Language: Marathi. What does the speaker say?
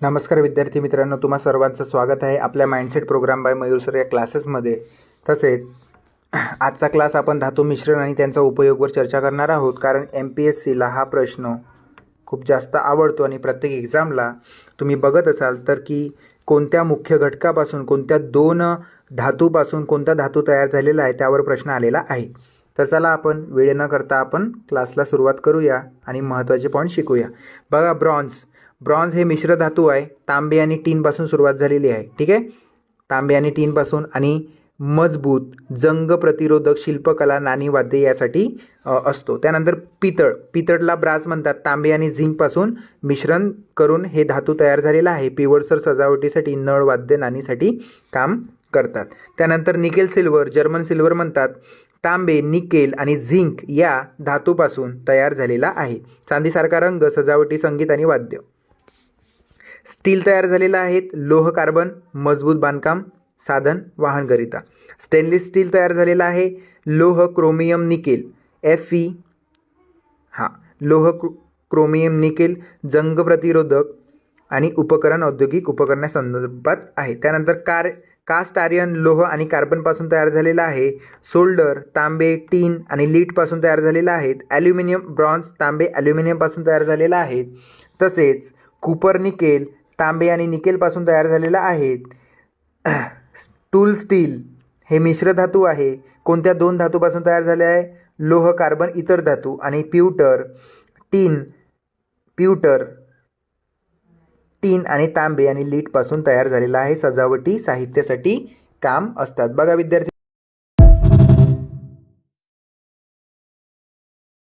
नमस्कार विद्यार्थी मित्रांनो, तुम्हा सर्वांचं स्वागत आहे आपल्या mindset program by Mayur sir या क्लासेसमध्ये। तसेच आजचा क्लास आपण धातू मिश्रण आणि त्यांचा उपयोगवर चर्चा करणार आहोत, कारण MPSCला हा प्रश्न खूप जास्त आवडतो आणि प्रत्येक एक्झामला तुम्ही बघत असाल तर की कोणत्या मुख्य घटकापासून कोणत्या दोन धातूपासून कोणता धातू तयार झालेला आहे त्यावर प्रश्न आलेला आहे। तर चला आपण वेळ न करता आपण क्लासला सुरुवात करूया आणि महत्त्वाचे पॉईंट शिकूया। बघा, ब्रॉन्झ हे मिश्र धातू आहे, तांबे आणि टीनपासून सुरुवात झालेली आहे। ठीक आहे, तांबे आणि टीनपासून आणि मजबूत जंग प्रतिरोधक शिल्पकला नाणी वाद्य यासाठी असतो। त्यानंतर पितळला ब्रास म्हणतात। तांबे आणि झिंकपासून मिश्रण करून हे धातू तयार झालेला आहे। पिवळसर सजावटीसाठी नळ वाद्य नाणीसाठी काम करतात। त्यानंतर निकेल सिल्वर, जर्मन सिल्वर म्हणतात। तांबे, निकेल आणि झिंक या धातूपासून तयार झालेला आहे। चांदीसारखा रंग सजावटी, संगीत आणि वाद्य। स्टील तयार झालेला आहे। लोह कार्बन, मजबूत बांधकाम, साधन, वाहनकरिता। स्टेनलेस स्टील तयार झालेला आहे। लोह क्रोमियम निकेल, Fe लोह क्रोमियम निकेल जंग प्रतिरोधक आणि उपकरण औद्योगिक उपकरणासंदर्भात आहे। त्यानंतर कास्ट आयर्न लोह आणि कार्बनपासून तयार झालेला आहे। सोल्डर तांबे, टीन आणि लीडपासून तयार झालेला आहे। ॲल्युमिनियम, ब्रॉन्झ, तांबे, ॲल्युमिनियमपासून तयार झालेला आहे। तसेच कुपर निकेल तांबे आणि निकेलपासून तयार झालेला आहे। टूल स्टील हे मिश्र धातू आहे। कोणत्या दोन धातूपासून तयार झाले आहे? लोह कार्बन इतर धातू आणि प्यूटर टीन आणि तांबे आणि लीडपासून तयार झालेला आहे। सजावटी साहित्यासाठी काम असतात। बघा विद्यार्थी